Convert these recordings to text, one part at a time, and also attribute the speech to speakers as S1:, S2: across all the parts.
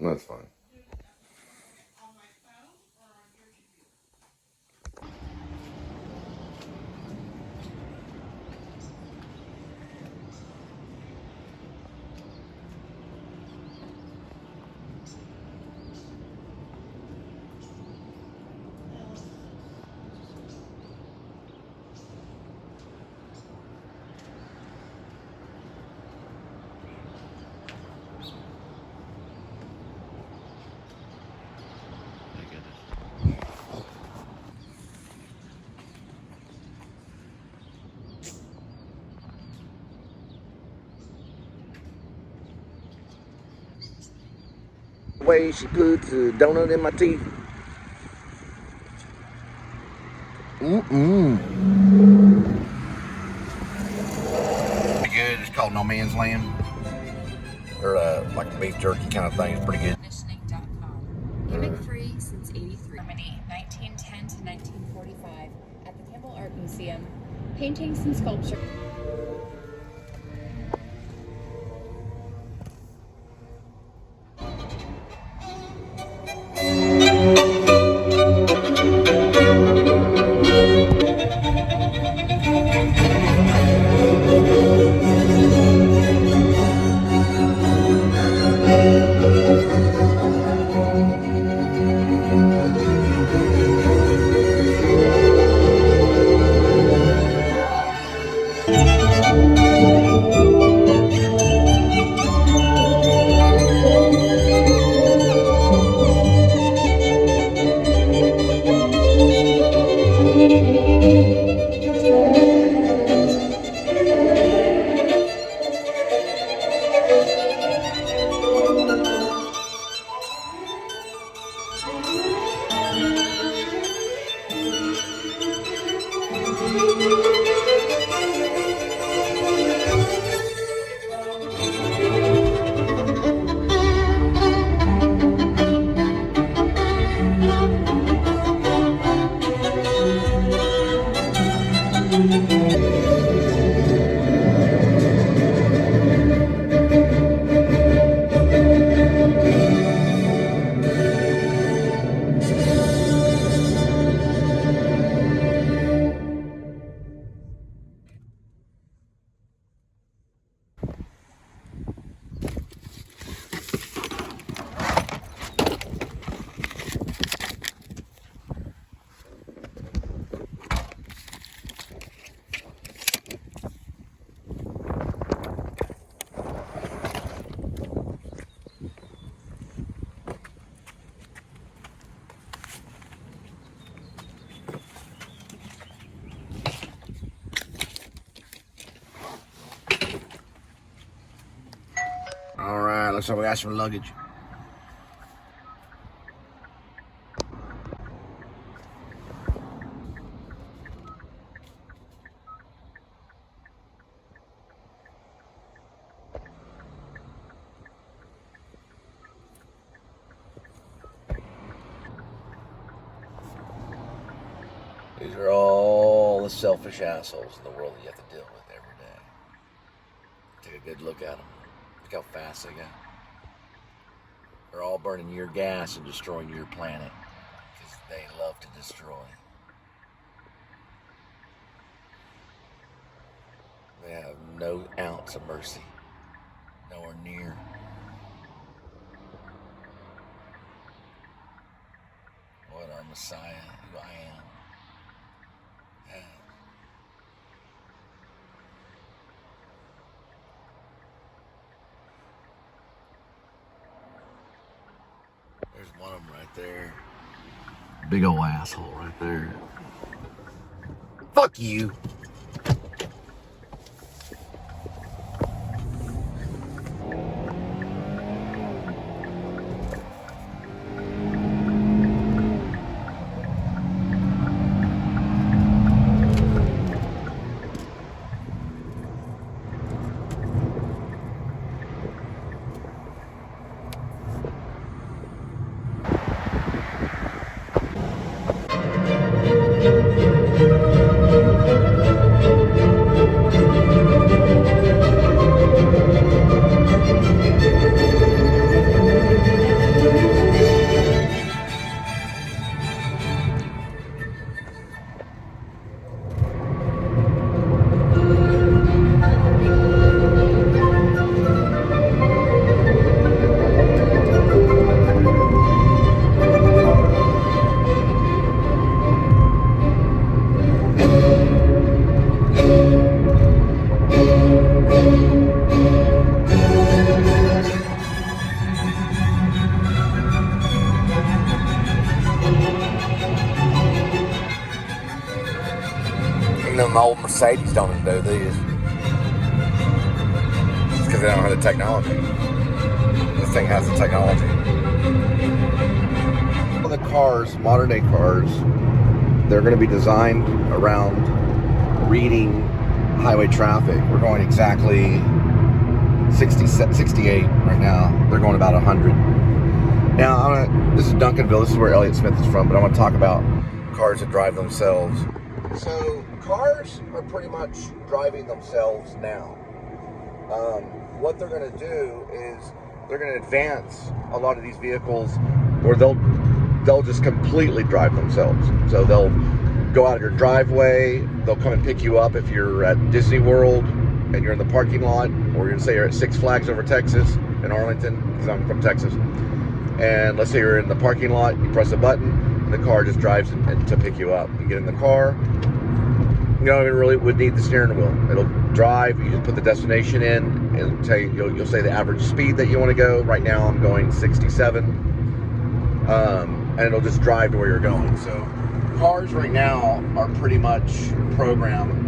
S1: That's fine. Way she puts a donut in my teeth. Pretty good. It's called No Man's Land, or like a beef jerky kind of thing. It's pretty good.
S2: Gimmick free since '83. Germany, 1910 to 1945, at the Campbell Art Museum, paintings and sculpture.
S1: Alright, looks like we got some luggage. These are all the selfish assholes in the world that you have to deal with every day. Take a good look at them. Look how fast they go. They're all burning your gas and destroying your planet because they love to destroy. They have no ounce of mercy. Nowhere near. What our Messiah, who I am. Yeah. There's one of them right there. Big ol' asshole right there. Fuck you. them old Mercedes don't even do these. It's because they don't have the technology. This thing has the technology. All the cars, modern day cars, they're going to be designed around reading highway traffic. We're going exactly 68 right now. They're going about 100. Now, this is Duncanville. This is where Elliott Smith is from, but I want to talk about cars that drive themselves. So, cars are pretty much driving themselves now. What they're going to do is they're going to advance a lot of these vehicles, or they'll just completely drive themselves. So they'll go out of your driveway. They'll come and pick you up if you're at Disney World and you're in the parking lot, or say you're at Six Flags over Texas in Arlington, because I'm from Texas. And let's say you're in the parking lot, you press a button, and the car just drives to pick you up. You get in the car, you don't even really would need the steering wheel. It'll drive, you just put the destination in, it'll tell you, you'll say the average speed that you want to go. Right now I'm going 67, and it'll just drive to where you're going. So cars right now are pretty much programmed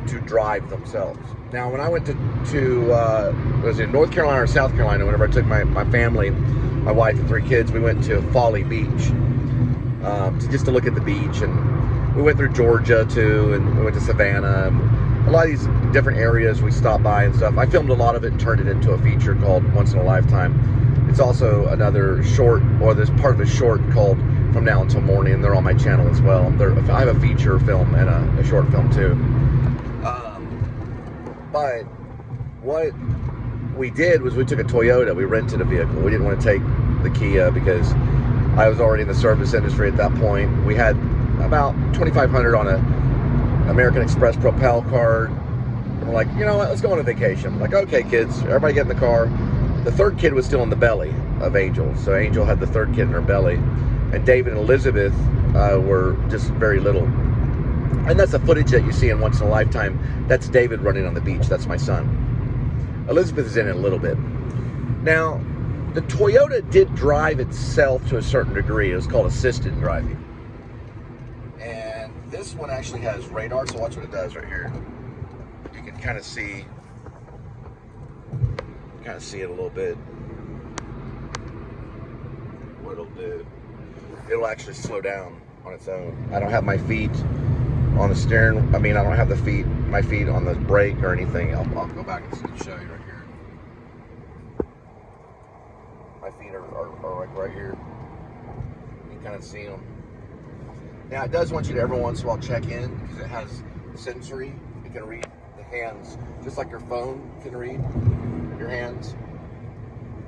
S1: to drive themselves. Now, when I went to was it North Carolina or South Carolina, whenever I took my family, my wife and 3 kids, we went to Folly Beach just to look at the beach, and we went through Georgia too, and we went to Savannah. A lot of these different areas we stopped by and stuff. I filmed a lot of it and turned it into a feature called Once in a Lifetime. It's also another short, or there's part of a short called From Now Until Morning, and they're on my channel as well. I have a feature film and a short film too. But what we did was we took a Toyota. We rented a vehicle. We didn't want to take the Kia because I was already in the service industry at that point. We had about $2,500 on a American Express Propel card. And we're like, you know what, let's go on a vacation. I'm like, okay, kids, everybody get in the car. The 3rd kid was still in the belly of Angel. So Angel had the 3rd kid in her belly. And David and Elizabeth were just very little. And that's the footage that you see in Once in a Lifetime. That's David running on the beach. That's my son. Elizabeth is in it a little bit. Now, the Toyota did drive itself to a certain degree. It was called assisted driving. And this one actually has radar, so watch what it does right here. You can kind of see it a little bit. What it'll do. It'll actually slow down on its own. I don't have my feet on the steering. I don't have my feet on the brake or anything. I'll go back and show you right here. My feet are like right here. You can kind of see them. Now it does want you to every once in a while check in, because it has sensory. It can read the hands, just like your phone can read your hands.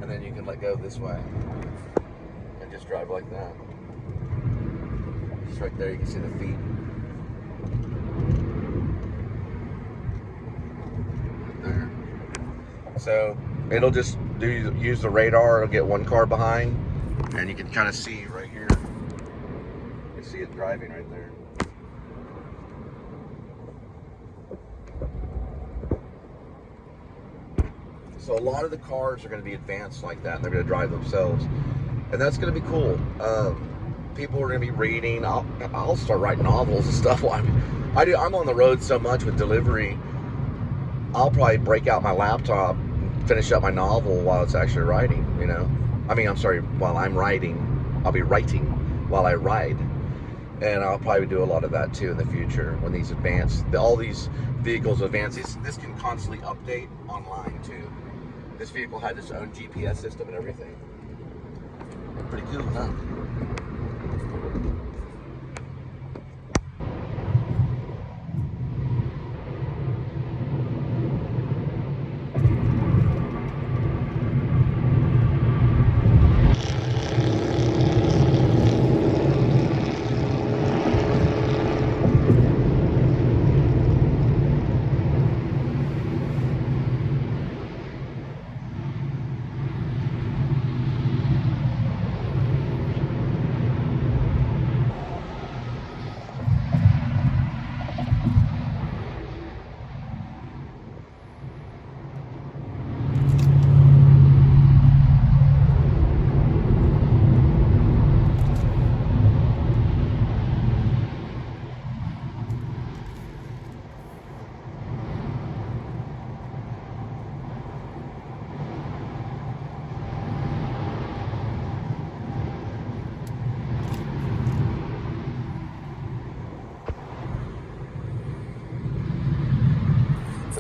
S1: And then you can let go this way and just drive like that. Just right there, you can see the feet. There. So it'll just use the radar. It'll get one car behind, and you can kind of see right here. You see it driving right there. So a lot of the cars are going to be advanced like that, and they're going to drive themselves, and that's going to be cool. People are going to be reading. I'll start writing novels and stuff. I'm on the road so much with delivery. I'll probably break out my laptop and finish up my novel while it's actually writing, you know. While I'm writing. I'll be writing while I ride. And I'll probably do a lot of that too in the future when these advance. All these vehicles advance. This can constantly update online too. This vehicle had its own GPS system and everything. Pretty cool, huh?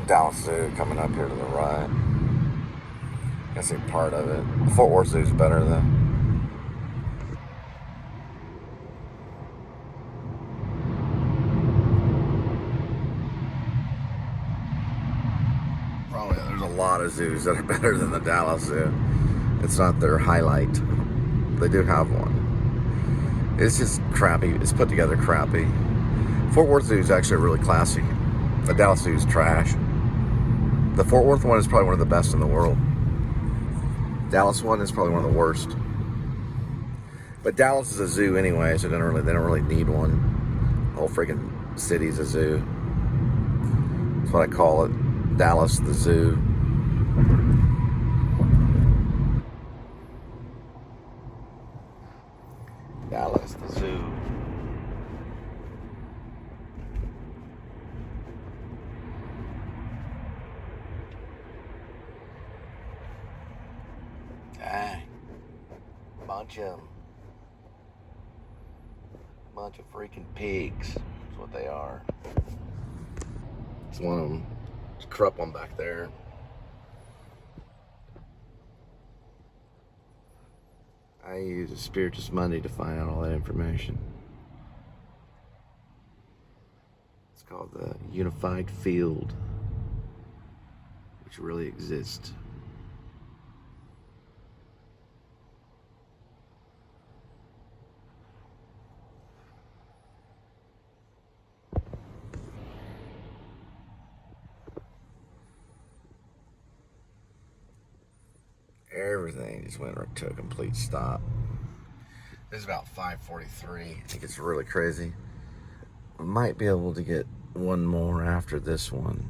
S1: Dallas Zoo coming up here to the right. I guess a part of it. The Fort Worth Zoo is better though. Probably there's a lot of zoos that are better than the Dallas Zoo. It's not their highlight. They do have one. It's just crappy. It's put together crappy. Fort Worth Zoo is actually really classy. The Dallas Zoo is trash. The Fort Worth one is probably one of the best in the world. Dallas one is probably one of the worst. But Dallas is a zoo anyway, so they don't really need one. The whole freaking city's a zoo. That's what I call it. Dallas the Zoo. Dallas the Zoo. Dang. Bunch of freaking pigs. That's what they are. It's one of them. There's a corrupt one back there. I use a Spiritus Monday to find out all that information. It's called the Unified Field, which really exists. Everything just went right to a complete stop. This is about 5:43. I think it's really crazy. We might be able to get one more after this one,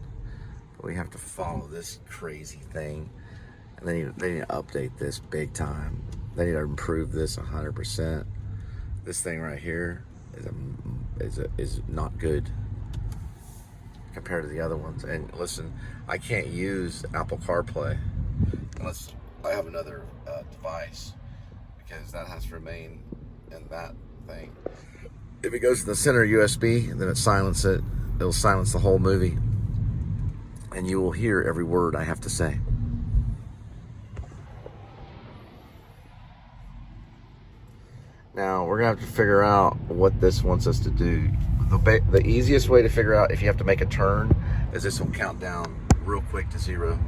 S1: but we have to follow this crazy thing, and they need to update this big time. They need to improve this 100%. This thing right here is not good compared to the other ones. And listen, I can't use Apple CarPlay unless I have another device, because that has to remain in that thing. If it goes to the center USB, then it'll silence the whole movie, and you will hear every word I have to say. Now we're gonna have to figure out what this wants us to do. The easiest way to figure out if you have to make a turn is this will count down real quick to 0.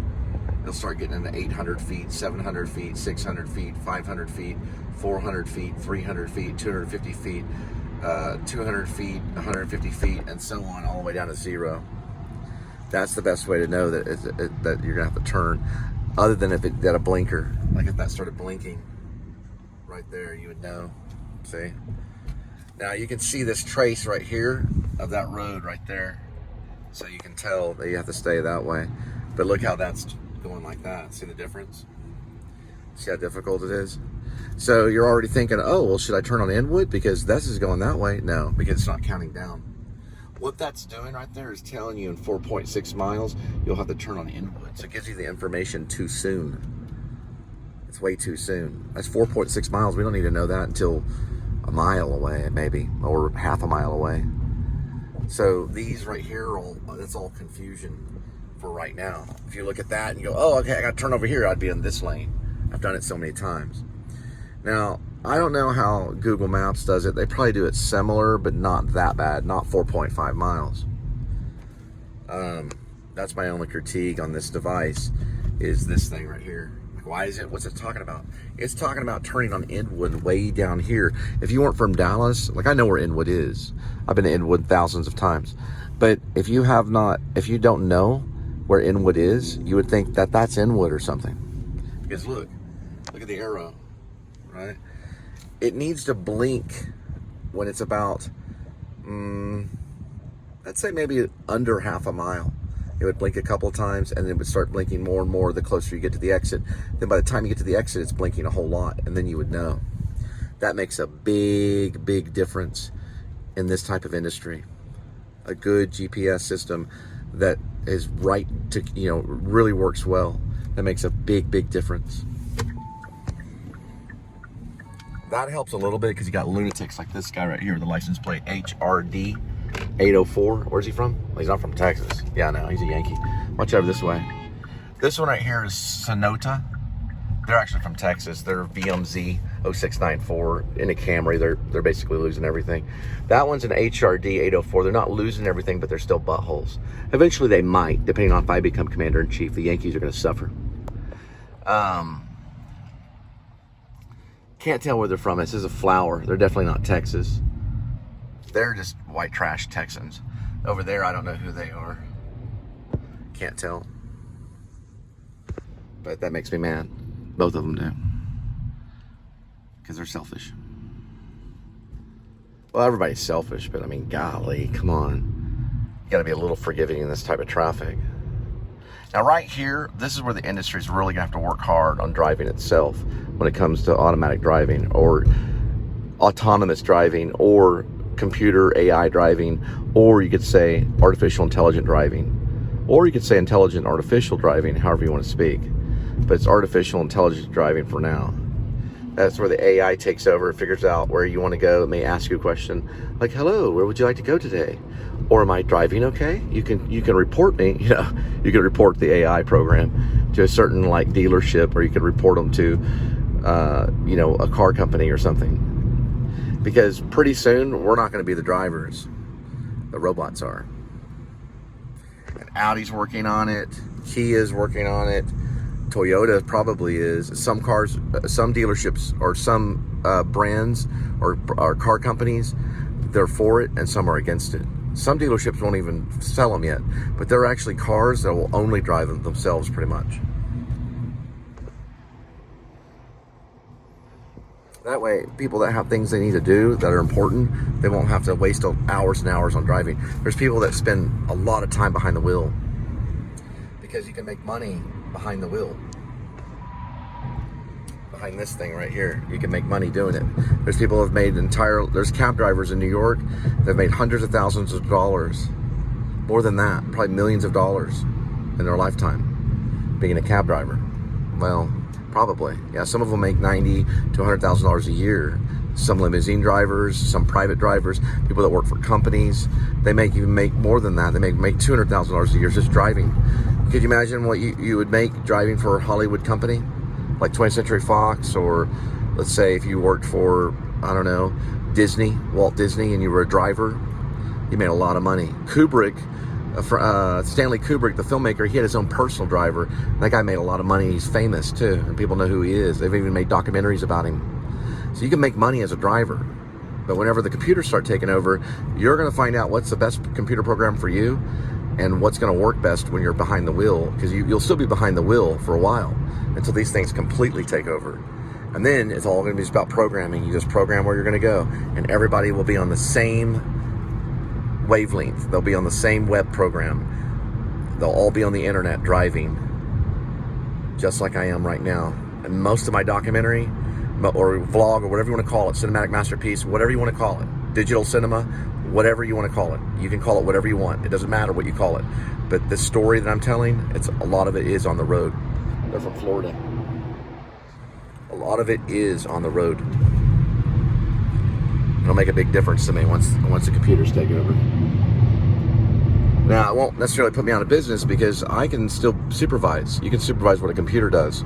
S1: It'll start getting into 800 feet, 700 feet, 600 feet, 500 feet, 400 feet, 300 feet, 250 feet, 200 feet, 150 feet, and so on, all the way down to 0. That's the best way to know that that you're gonna have to turn. Other than if it got a blinker, like if that started blinking right there, you would know. See? Now you can see this trace right here of that road right there, so you can tell that you have to stay that way. But look how that's going like that. See the difference? See how difficult it is? So you're already thinking, oh, well, should I turn on Inwood because this is going that way? No, because it's not counting down. What that's doing right there is telling you in 4.6 miles, you'll have to turn on Inwood. So it gives you the information too soon. It's way too soon. That's 4.6 miles. We don't need to know that until a mile away, maybe, or half a mile away. So these right here, that's all confusion for right now. If you look at that and you go, oh, okay, I got to turn over here, I'd be in this lane. I've done it so many times. Now, I don't know how Google Maps does it. They probably do it similar, but not that bad, not 4.5 miles. That's my only critique on this device, is this thing right here. Like, why is it, what's it talking about? It's talking about turning on Inwood way down here. If you weren't from Dallas, like I know where Inwood is. I've been to Inwood thousands of times. But if you don't know where Inwood is, you would think that that's Inwood or something. Because look at the arrow, right? It needs to blink when it's about, let's say maybe under half a mile. It would blink a couple of times, and then it would start blinking more and more the closer you get to the exit. Then by the time you get to the exit, it's blinking a whole lot, and then you would know. That makes a big, big difference in this type of industry. A good GPS system that is right to, really works well. That makes a big, big difference. That helps a little bit because you got lunatics like this guy right here with the license plate HRD 804. Where's he from? Well, he's not from Texas. Yeah, no, he's a Yankee. Watch over this way. This one right here is Sonota. They're actually from Texas. They're VMZ 0694 in a Camry. They're basically losing everything. That one's an HRD 804. They're not losing everything, but they're still buttholes. Eventually they might, depending on if I become commander-in-chief. The Yankees are going to suffer. Can't tell where they're from. This is a flower. They're definitely not Texas. They're just white trash Texans. Over there, I don't know who they are. Can't tell. But that makes me mad. Both of them do. Because they're selfish. Well, everybody's selfish, but I mean, golly, come on. You gotta be a little forgiving in this type of traffic. Now, right here, this is where the industry is really gonna have to work hard on driving itself when it comes to automatic driving or autonomous driving or computer AI driving, or you could say artificial intelligent driving, or you could say intelligent artificial driving, however you want to speak. But it's artificial intelligent driving for now. That's where the AI takes over, figures out where you want to go. It may ask you a question like, hello, where would you like to go today? Or am I driving okay? You can report me, you can report the AI program to a certain like dealership, or you could report them to, a car company or something. Because pretty soon, we're not going to be the drivers. The robots are. And Audi's working on it. Kia's working on it. Toyota probably is. Some cars, some dealerships, or some brands or car companies, they're for it, and some are against it. Some dealerships won't even sell them yet, but they're actually cars that will only drive them themselves, pretty much. That way, people that have things they need to do that are important, they won't have to waste hours and hours on driving. There's people that spend a lot of time behind the wheel because you can make money behind the wheel. Behind this thing right here, you can make money doing it. There's people who have made there's cab drivers in New York that have made hundreds of thousands of dollars. More than that, probably millions of dollars in their lifetime being a cab driver. Well, probably. Yeah, some of them make $90,000 to $100,000 a year. Some limousine drivers, some private drivers, people that work for companies, they even make more than that. They make $200,000 a year just driving. Could you imagine what you would make driving for a Hollywood company? Like 20th Century Fox, or let's say if you worked for, I don't know, Disney, Walt Disney, and you were a driver, you made a lot of money. Stanley Kubrick, the filmmaker, he had his own personal driver. That guy made a lot of money. He's famous too, and people know who he is. They've even made documentaries about him. So you can make money as a driver. But whenever the computers start taking over, you're going to find out what's the best computer program for you and what's going to work best when you're behind the wheel, because you'll still be behind the wheel for a while until these things completely take over. And then it's all going to be just about programming. You just program where you're going to go, and everybody will be on the same wavelength. They'll be on the same web program. They'll all be on the internet driving, just like I am right now. And most of my documentary or vlog, or whatever you want to call it, cinematic masterpiece, whatever you want to call it, digital cinema, whatever you want to call it. You can call it whatever you want. It doesn't matter what you call it. But the story that I'm telling, a lot of it is on the road. They're from Florida. A lot of it is on the road. It'll make a big difference to me once the computers take over. Now, it won't necessarily put me out of business because I can still supervise. You can supervise what a computer does.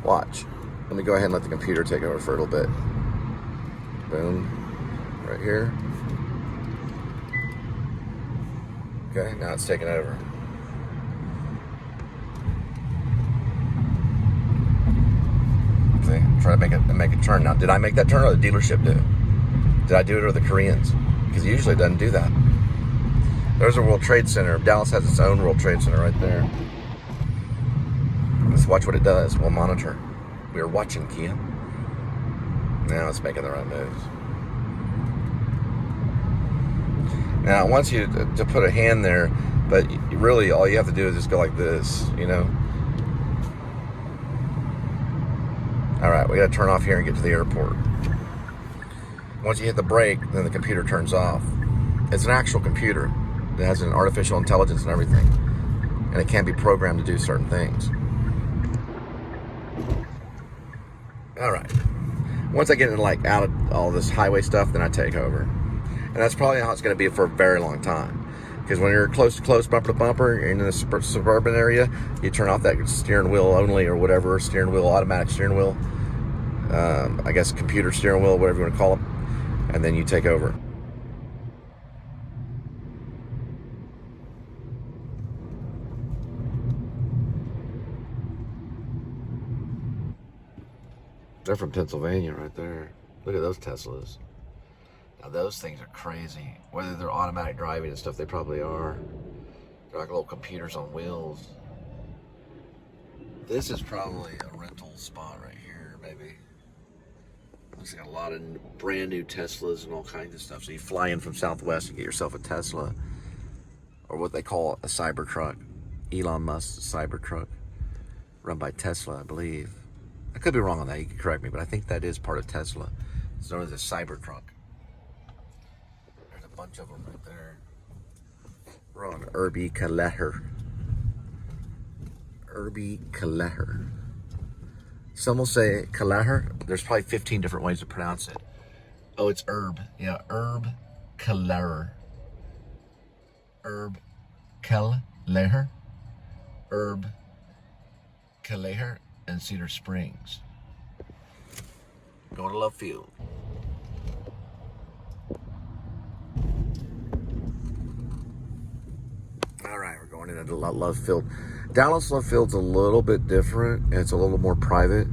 S1: Watch. Let me go ahead and let the computer take over for a little bit. Boom. Right here. Okay, now it's taking over. See, try to make a turn. Now, did I make that turn, or the dealership did? Did I do it, or the Koreans? Because usually it doesn't do that. There's a World Trade Center. Dallas has its own World Trade Center right there. Let's watch what it does. We'll monitor. We are watching, Kia. Now it's making the right moves. Now it wants you to put a hand there, but really all you have to do is just go like this, you know? All right, we got to turn off here and get to the airport. Once you hit the brake, then the computer turns off. It's an actual computer. It has an artificial intelligence and everything, and it can be programmed to do certain things. All right. Once I get out of all this highway stuff, then I take over. And that's probably how it's going to be for a very long time. Because when you're close to close, bumper to bumper, in the suburban area, you turn off that steering wheel only or whatever, steering wheel, automatic steering wheel. I guess computer steering wheel, whatever you want to call it. And then you take over. They're from Pennsylvania right there. Look at those Teslas. Now those things are crazy. Whether they're automatic driving and stuff, they probably are. They're like little computers on wheels. This is probably a rental spot right here, maybe. Looks like a lot of brand new Teslas and all kinds of stuff. So you fly in from Southwest and get yourself a Tesla, or what they call a Cybertruck. Elon Musk's Cybertruck, run by Tesla, I believe. I could be wrong on that. You can correct me, but I think that is part of Tesla. It's known as a Cybertruck. There's a bunch of them right there. We're on Irby Kaleher. Irby Kaleher. Some will say Kaleher. There's probably 15 different ways to pronounce it. Oh, it's Herb. Yeah, Herb Kaleher. Herb Kaleher. Herb Kaleher and Cedar Springs. Going to Love Field. All right, we're going into Love Field. Dallas Love Field's a little bit different. It's a little more private,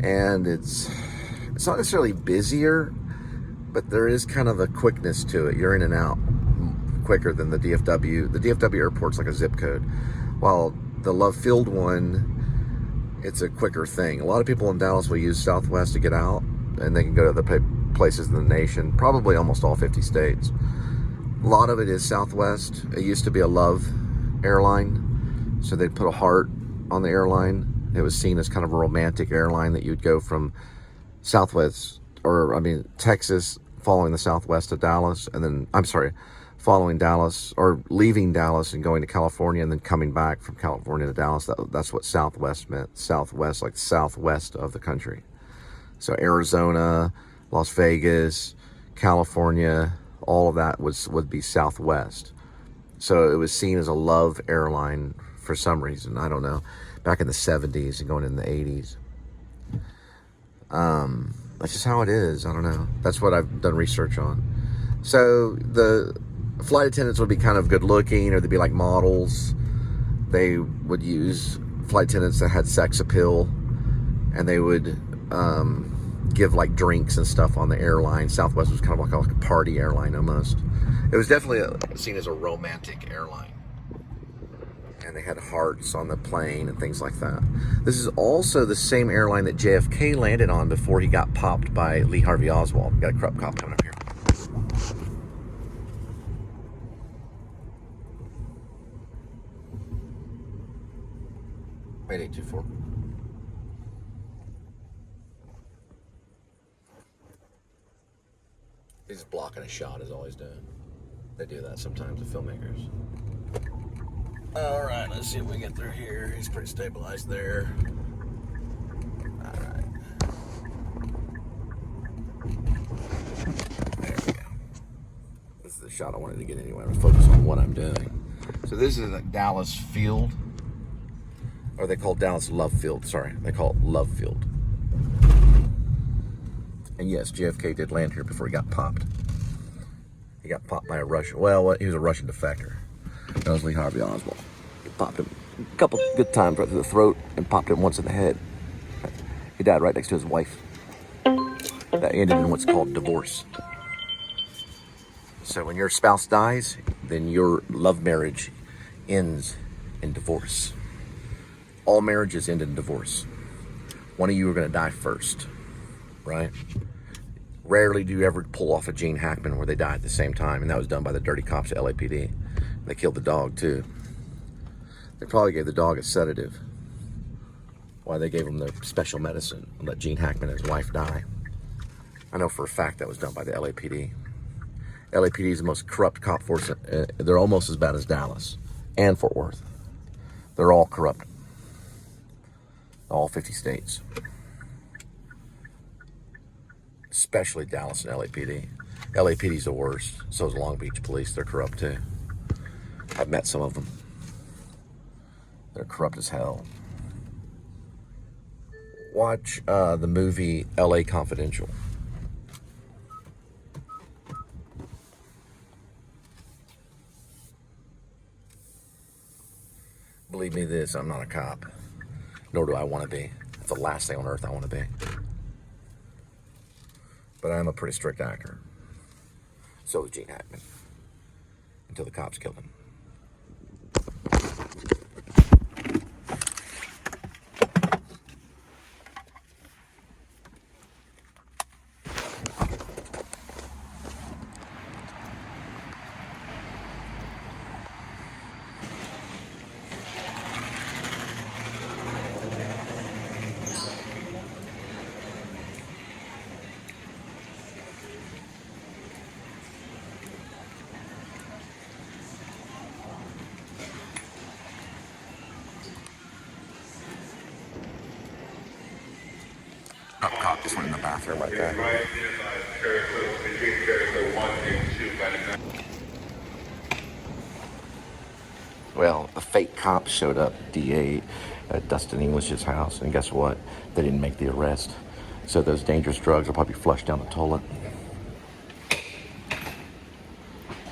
S1: and it's not necessarily busier, but there is kind of a quickness to it. You're in and out quicker than the DFW. The DFW airport's like a zip code, while the Love Field one, it's a quicker thing. A lot of people in Dallas will use Southwest to get out, and they can go to other places in the nation, probably almost all 50 states. A lot of it is Southwest. It used to be a Love airline, so they'd put a heart on the airline. It was seen as kind of a romantic airline that you'd go from Southwest, Texas, following the Southwest to Dallas, and then, following Dallas, or leaving Dallas and going to California, and then coming back from California to Dallas. That's what Southwest meant. Southwest, like southwest of the country. So Arizona, Las Vegas, California, all of that would be Southwest. So it was seen as a Love airline for some reason. I don't know. Back in the 70s and going in the 80s. That's just how it is. I don't know. That's what I've done research on. So the flight attendants would be kind of good looking, or they'd be like models. They would use flight attendants that had sex appeal, and they would give like drinks and stuff on the airline. Southwest was kind of like a party airline almost. It was definitely seen as a romantic airline. And they had hearts on the plane and things like that. This is also the same airline that JFK landed on before he got popped by Lee Harvey Oswald. Got a corrupt cop coming up here. 8824. He's just blocking a shot, is all he's doing. They do that sometimes, the filmmakers. All right, let's see if we get through here. He's pretty stabilized there. All right. There we go. This is the shot I wanted to get anyway. I'm going to focus on what I'm doing. So this is a Dallas Field. Or they call it Dallas Love Field. Sorry, they call it Love Field. And yes, JFK did land here before he got popped. He got popped by a Russian. Well, he was a Russian defector. That was Lee Harvey Oswald. He popped him a couple good times right through the throat and popped him once in the head. He died right next to his wife. That ended in what's called divorce. So when your spouse dies, then your love marriage ends in divorce. All marriages end in divorce. One of you are going to die first, right? Rarely do you ever pull off a Gene Hackman where they die at the same time, and that was done by the dirty cops at LAPD. They killed the dog too. They probably gave the dog a sedative. Why they gave him the special medicine and let Gene Hackman and his wife die. I know for a fact that was done by the LAPD. LAPD is the most corrupt cop force. They're almost as bad as Dallas and Fort Worth. They're all corrupt. All 50 states. Especially Dallas and LAPD. LAPD's the worst. So is Long Beach Police. They're corrupt too. I've met some of them. They're corrupt as hell. Watch the movie L.A. Confidential. Believe me this, I'm not a cop. Nor do I want to be. That's the last thing on earth I want to be. But I am a pretty strict actor. So was Gene Hackman. Until the cops killed him. Cop just went in the bathroom right there. Well, a fake cop showed up, DA, at Dustin English's house, and guess what? They didn't make the arrest. So those dangerous drugs will probably flush down the toilet.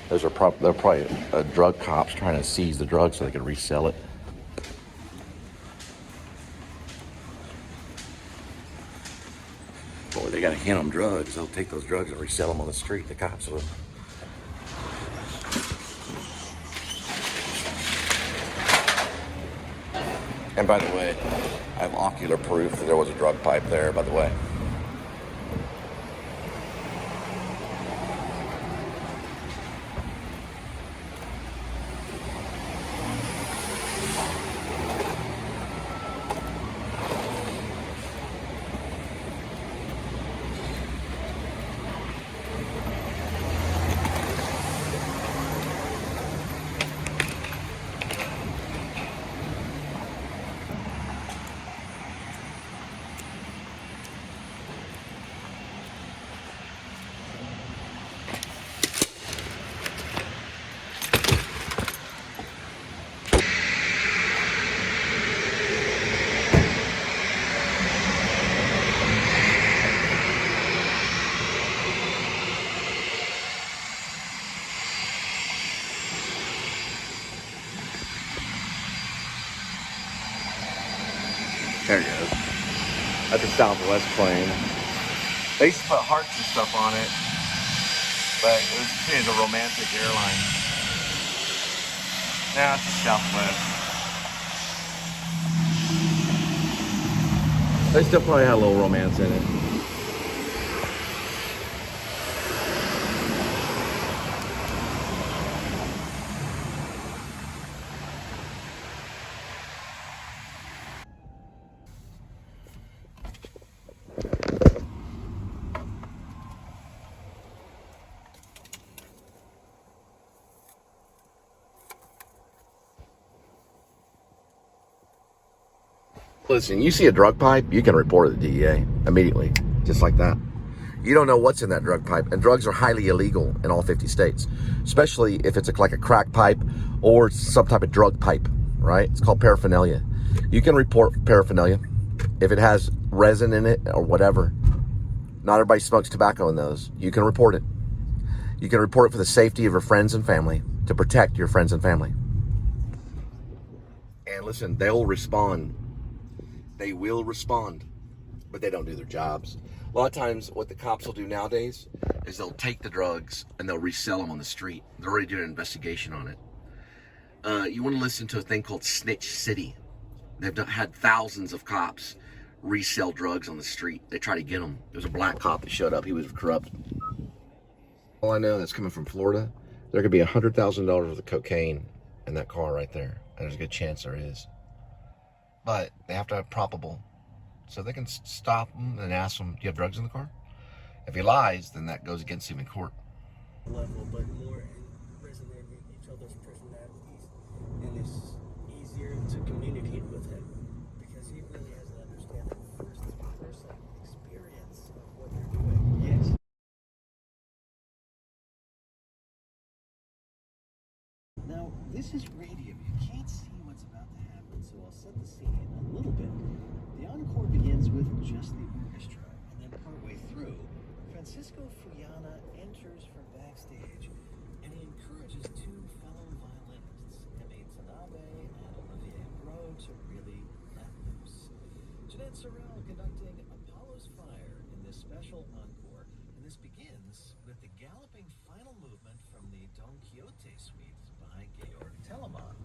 S1: They're probably drug cops trying to seize the drugs so they can resell it. Boy, they got a hint on drugs. They'll take those drugs and resell them on the street. The cops will. And by the way, I have ocular proof that there was a drug pipe there, by the way. There it goes. That's a Southwest plane. They used to put hearts and stuff on it, but it was seen as a romantic airline. Nah, it's a Southwest. They still probably had a little romance in it. Listen, you see a drug pipe, you can report it to the DEA immediately, just like that. You don't know what's in that drug pipe, and drugs are highly illegal in all 50 states, especially if it's like a crack pipe or some type of drug pipe, right? It's called paraphernalia. You can report paraphernalia if it has resin in it or whatever. Not everybody smokes tobacco in those. You can report it. You can report it for the safety of your friends and family, to protect your friends and family. And listen, they'll respond. They will respond, but they don't do their jobs. A lot of times what the cops will do nowadays is they'll take the drugs and they'll resell them on the street. They're already doing an investigation on it. You want to listen to a thing called Snitch City. They've had thousands of cops resell drugs on the street. They try to get them. There was a black cop that showed up. He was corrupt. All I know that's coming from Florida, there could be $100,000 worth of cocaine in that car right there. And there's a good chance there is. But they have to have probable. So they can stop him and ask him, do you have drugs in the car? If he lies, then that goes against him in court.
S3: Level, but more resonate with each other's personalities. And it's easier to communicate with him because he really has an understanding first-person experience of what you're doing. Yes. Now,
S4: This is radio. You can't see what's about to happen, so I'll set the scene a little bit. The encore begins with just the orchestra, and then partway through, Francisco Fuyana enters from backstage, and he encourages two fellow violinists, Emi Tanabe and Olivier Gros, to really let loose. Jeanette Sorrell conducting Apollo's Fire in this special encore, and this begins with the galloping final movement from the Don Quixote suite by Georg Telemann.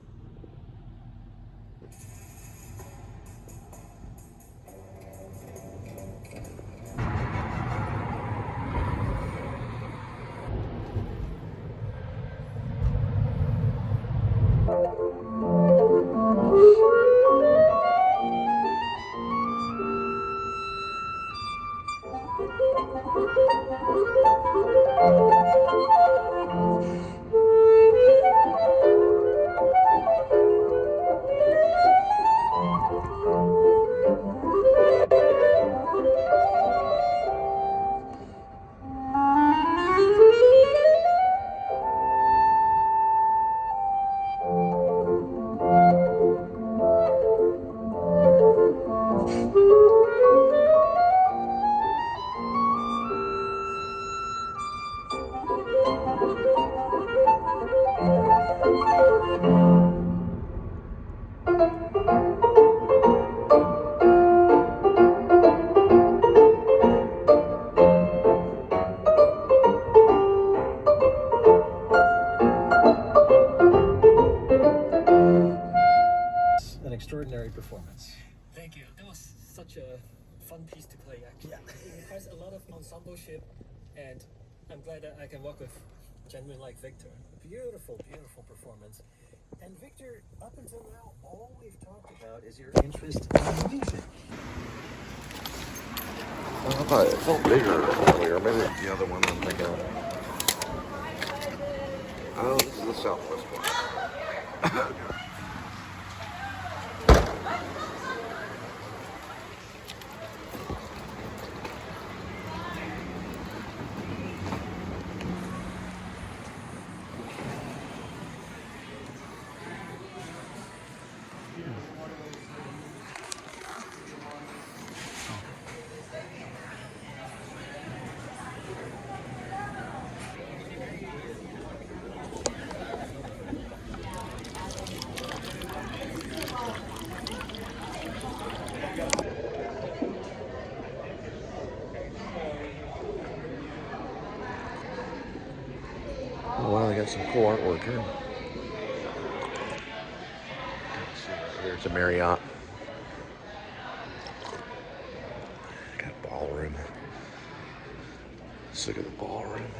S4: An extraordinary performance.
S3: Thank you. That was such a fun piece to play, actually.
S4: Yeah.
S3: It requires a lot of ensembleship, and I'm glad that I can work with gentlemen like Victor.
S4: Beautiful, beautiful performance. And Victor, up until now, all we've talked about is your interest in music.
S1: I thought it felt bigger earlier. Maybe the other one I'm thinking of. Oh, this is the Southwest one. Oh, wow, they got some cool artwork here. There's a Marriott. Got a ballroom. Let's look at the ballroom.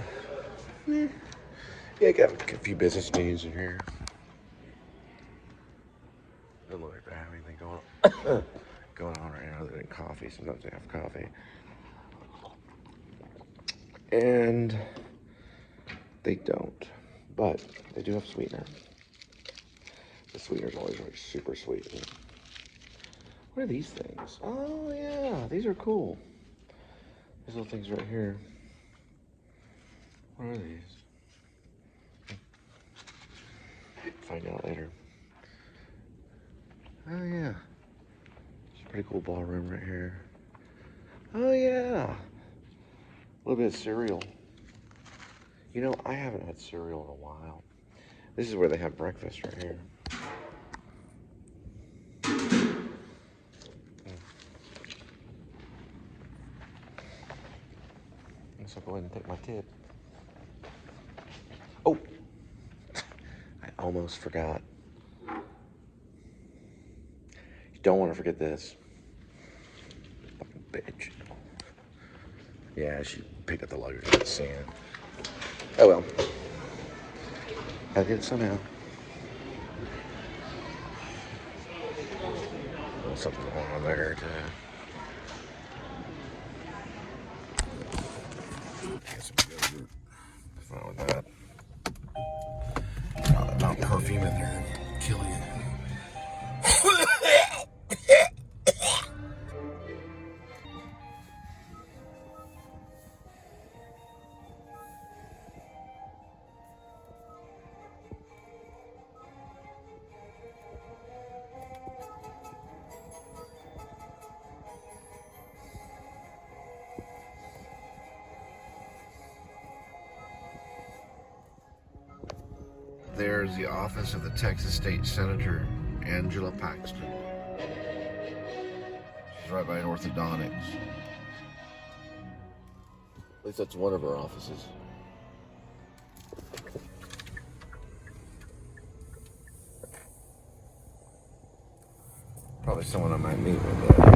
S1: Yeah, got a few business meetings in here. Doesn't look like they have anything going on right now other than coffee. Sometimes they have coffee. And they don't, but they do have sweetener. The sweetener's always like super sweet. What are these things? Oh yeah, these are cool. These little things right here. What are these? Find out later. Oh yeah. It's a pretty cool ballroom right here. Oh yeah. A little bit of cereal. You know, I haven't had cereal in a while. This is where they have breakfast right here. So I'll go ahead and take my tip. Oh, I almost forgot. You don't want to forget this. Fucking bitch. Yeah, she picked up the luggage at the sand. Oh well. I did it somehow. Something going on there too. Guess I'm good. Fine with that. Not perfume in there. Kill you. There's the office of the Texas State Senator, Angela Paxton. She's right by orthodontics. At least that's one of her offices. Probably someone I might meet one day.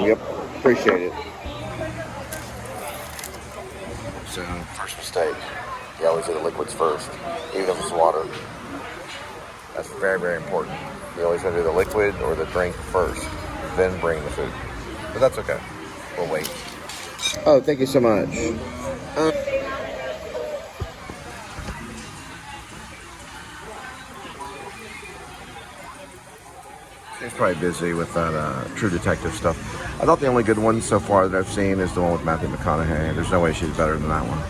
S1: Yep, appreciate it. So, first mistake. You always do the liquids first, even if it's water. That's very, very important. You always want to do the liquid or the drink first, then bring the food. But that's okay. We'll wait. Oh, thank you so much. He's probably busy with that True Detective stuff. I thought the only good one so far that I've seen is the one with Matthew McConaughey. There's no way she's better than that one.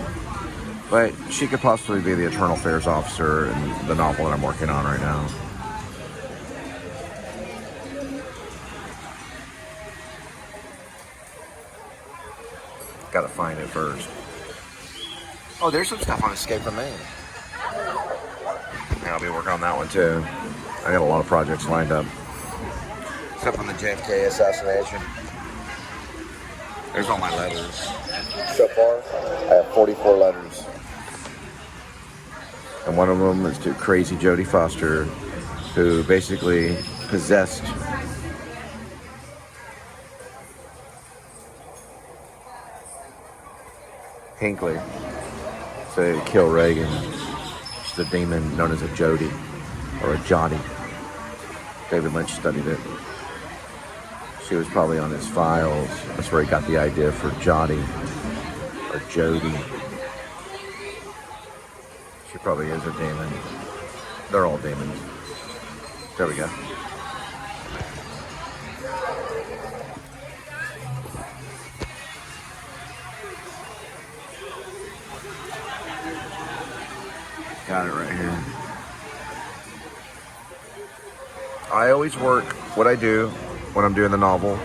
S1: But she could possibly be the Eternal Affairs officer in the novel that I'm working on right now. Gotta find it first. Oh, there's some stuff on Escape from Maine. And I'll be working on that one too. I got a lot of projects lined up. Stuff on the JFK assassination. There's all my letters. So far, I have 44 letters. And one of them is to crazy Jodie Foster, who basically possessed Hinckley to kill Reagan. She's a demon known as a Jodie, or a Jodie. David Lynch studied it. She was probably on his files. That's where he got the idea for Jodie, or Jodie. She probably is a demon. They're all demons. There we go. Got it right here. I always work, what I do when I'm doing the novel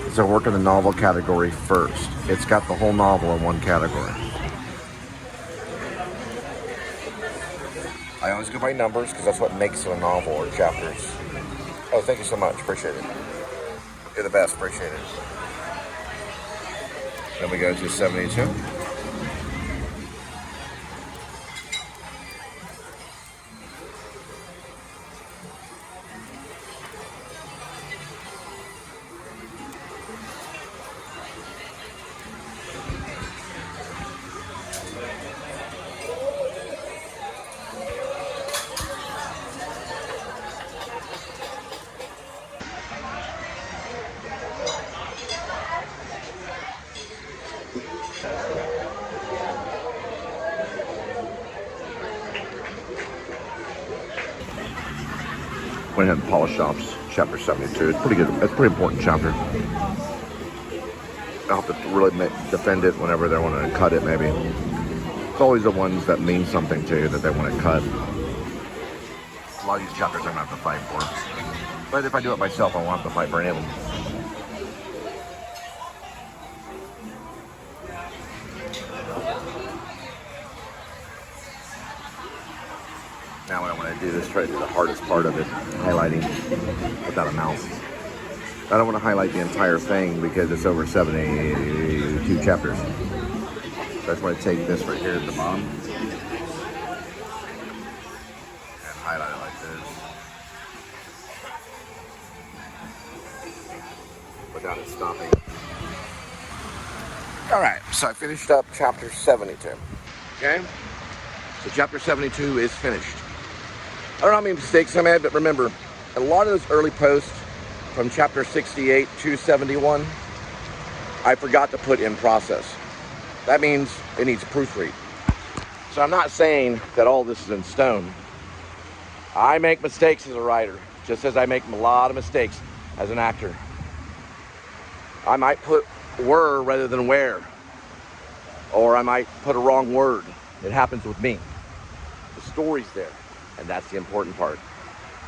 S1: is I work in the novel category first. It's got the whole novel in one category. I always go by numbers because that's what makes it a novel or chapters. Oh, thank you so much. Appreciate it. You're the best. Appreciate it. Then we go to 72. Went ahead and polished off chapter 72. It's pretty good. It's a pretty important chapter. I'll have to really defend it whenever they want to cut it, maybe. It's always the ones that mean something to you that they want to cut. A lot of these chapters I'm going to have to fight for. But if I do it myself, I won't have to fight for any of them. Now what I want to do is try to do the hardest part of it, highlighting without a mouse. I don't want to highlight the entire thing because it's over 72 chapters. So I just want to take this right here at the bottom and highlight it like this. Without it stopping. Alright, so I finished up chapter 72. Okay? So chapter 72 is finished. I don't know how many mistakes I made, but remember, a lot of those early posts from chapter 68 to 71, I forgot to put in process. That means it needs proofread. So I'm not saying that all this is in stone. I make mistakes as a writer, just as I make a lot of mistakes as an actor. I might put were rather than where, or I might put a wrong word. It happens with me. The story's there, and that's the important part.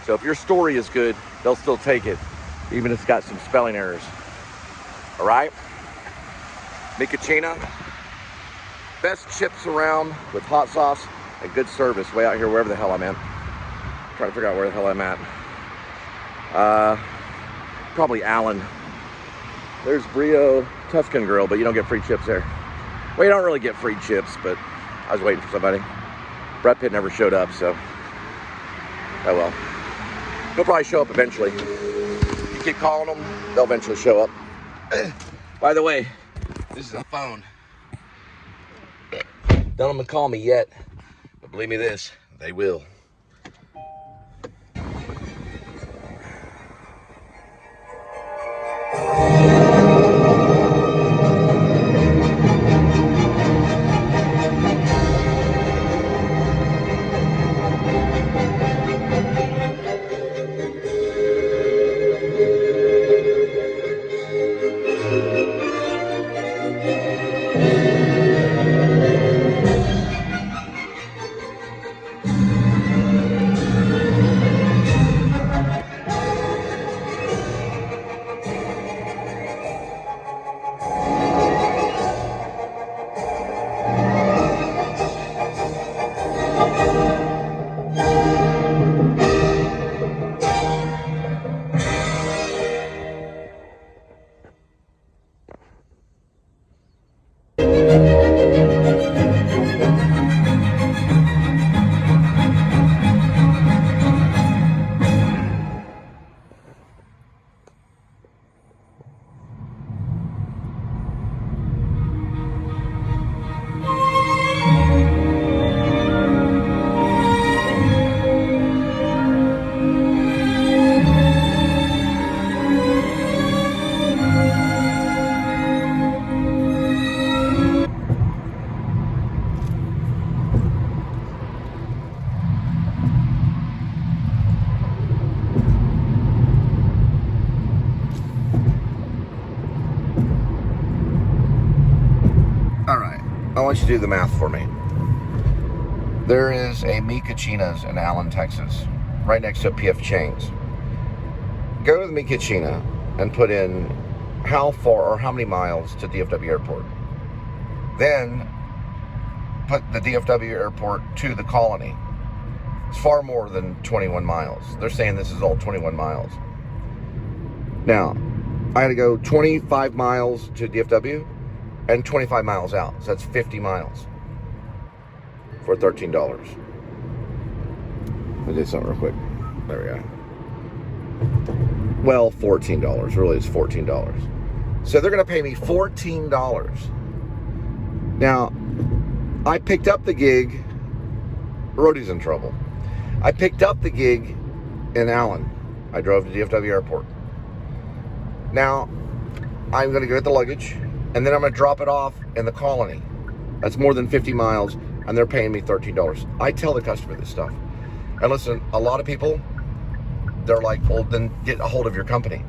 S1: So if your story is good, they'll still take it, even if it's got some spelling errors. All right? Mikachina, best chips around with hot sauce and good service way out here, wherever the hell I'm at. Trying to figure out where the hell I'm at. Probably Allen. There's Brio Tuscan Grill, but you don't get free chips there. Well, you don't really get free chips, but I was waiting for somebody. Brad Pitt never showed up, so oh well. He'll probably show up eventually. You keep calling them, they'll eventually show up. By the way, this is a phone. None of them have called me yet, but believe me this, they will. I want you to do the math for me. There is a Mikachina's in Allen, Texas, right next to P.f. Chang's. Go to the Mikachina and put in how far or how many miles to DFW Airport. Then put the DFW Airport to the Colony. It's far more than 21 miles. They're saying this is all 21 miles. Now, I had to go 25 miles to DFW and 25 miles out. So that's 50 miles for $13. I did something real quick. There we go. Well, $14. Really, it's $14. So they're going to pay me $14. Now, I picked up the gig. Roadie's in trouble. I picked up the gig in Allen. I drove to DFW Airport. Now, I'm going to get the luggage, and then I'm going to drop it off in the Colony. That's more than 50 miles, and they're paying me $13. I tell the customer this stuff. And listen, a lot of people, they're like, well, then get a hold of your company.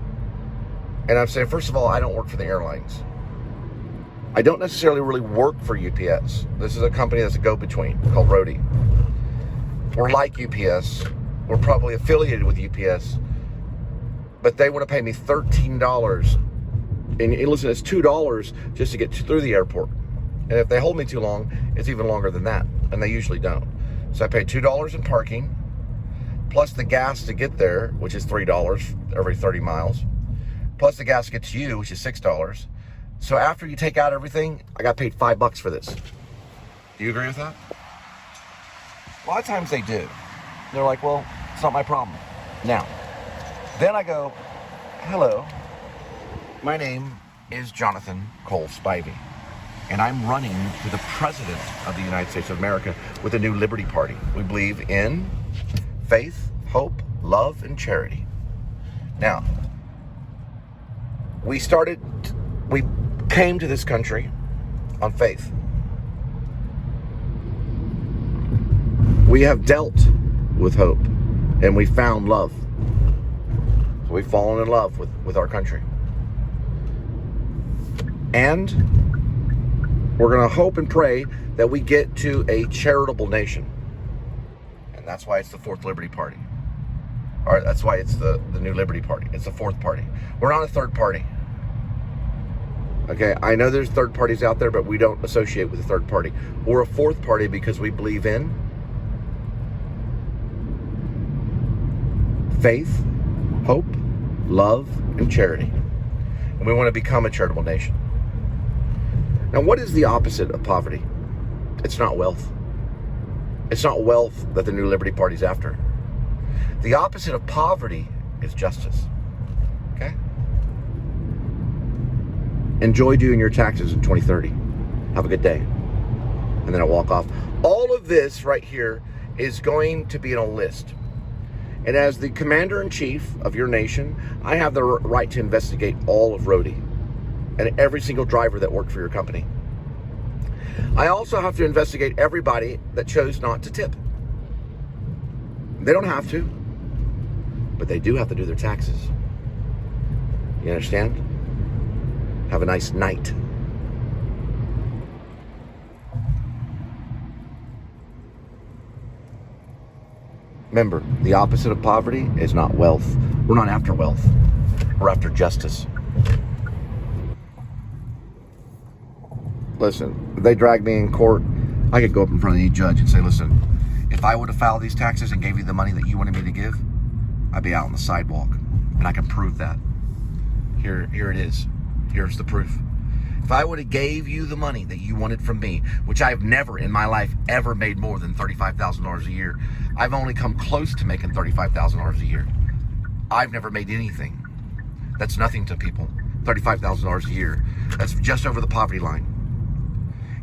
S1: And I'm saying, first of all, I don't work for the airlines. I don't necessarily really work for UPS. This is a company that's a go-between called Roadie. We're like UPS. We're probably affiliated with UPS. But they want to pay me $13. And listen, it's $2 just to get through the airport. And if they hold me too long, it's even longer than that. And they usually don't. So I pay $2 in parking, plus the gas to get there, which is $3 every 30 miles, plus the gas to get to you, which is $6. So after you take out everything, I got paid $5 for this. Do you agree with that? A lot of times they do. They're like, well, it's not my problem. Now, then I go, hello, my name is Jonathan Cole Spivey, and I'm running for the President of the United States of America with the New Liberty Party. We believe in faith, hope, love, and charity. Now, we came to this country on faith. We have dealt with hope, and we found love. So we've fallen in love with our country. And we're going to hope and pray that we get to a charitable nation. And that's why it's the Fourth Liberty Party. Or that's why it's the New Liberty Party. It's the fourth party. We're not a third party. Okay, I know there's third parties out there, but we don't associate with a third party. We're a fourth party because we believe in faith, hope, love, and charity. And we want to become a charitable nation. Now, what is the opposite of poverty? It's not wealth. It's not wealth that the New Liberty Party's after. The opposite of poverty is justice. Okay? Enjoy doing your taxes in 2030. Have a good day. And then I'll walk off. All of this right here is going to be in a list. And as the commander-in-chief of your nation, I have the right to investigate all of Roadie and every single driver that worked for your company. I also have to investigate everybody that chose not to tip. They don't have to, but they do have to do their taxes. You understand? Have a nice night. Remember, the opposite of poverty is not wealth. We're not after wealth. We're after justice. Listen, if they drag me in court, I could go up in front of any judge and say, listen, if I would have filed these taxes and gave you the money that you wanted me to give, I'd be out on the sidewalk. And I can prove that. Here it is. Here's the proof. If I would have gave you the money that you wanted from me, which I've never in my life ever made more than $35,000 a year. I've only come close to making $35,000 a year. I've never made anything. That's nothing to people. $35,000 a year. That's just over the poverty line.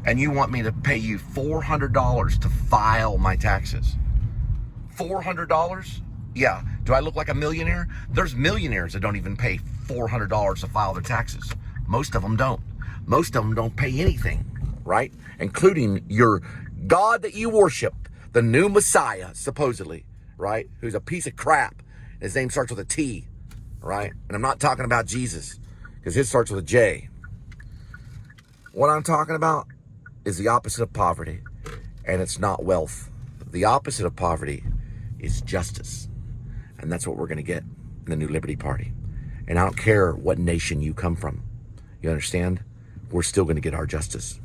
S1: And you want me to pay you $400 to file my taxes? $400? Yeah. Do I look like a millionaire? There's millionaires that don't even pay $400 to file their taxes. Most of them don't. Most of them don't pay anything, right? Including your God that you worship, the new Messiah, supposedly, right? Who's a piece of crap. His name starts with a T, right? And I'm not talking about Jesus, because his starts with a J. What I'm talking about is the opposite of poverty, and it's not wealth. The opposite of poverty is justice. And that's what we're going to get in the New Liberty Party. And I don't care what nation you come from. You understand? We're still going to get our justice.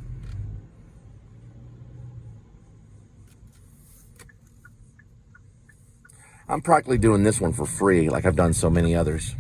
S1: I'm practically doing this one for free, like I've done so many others.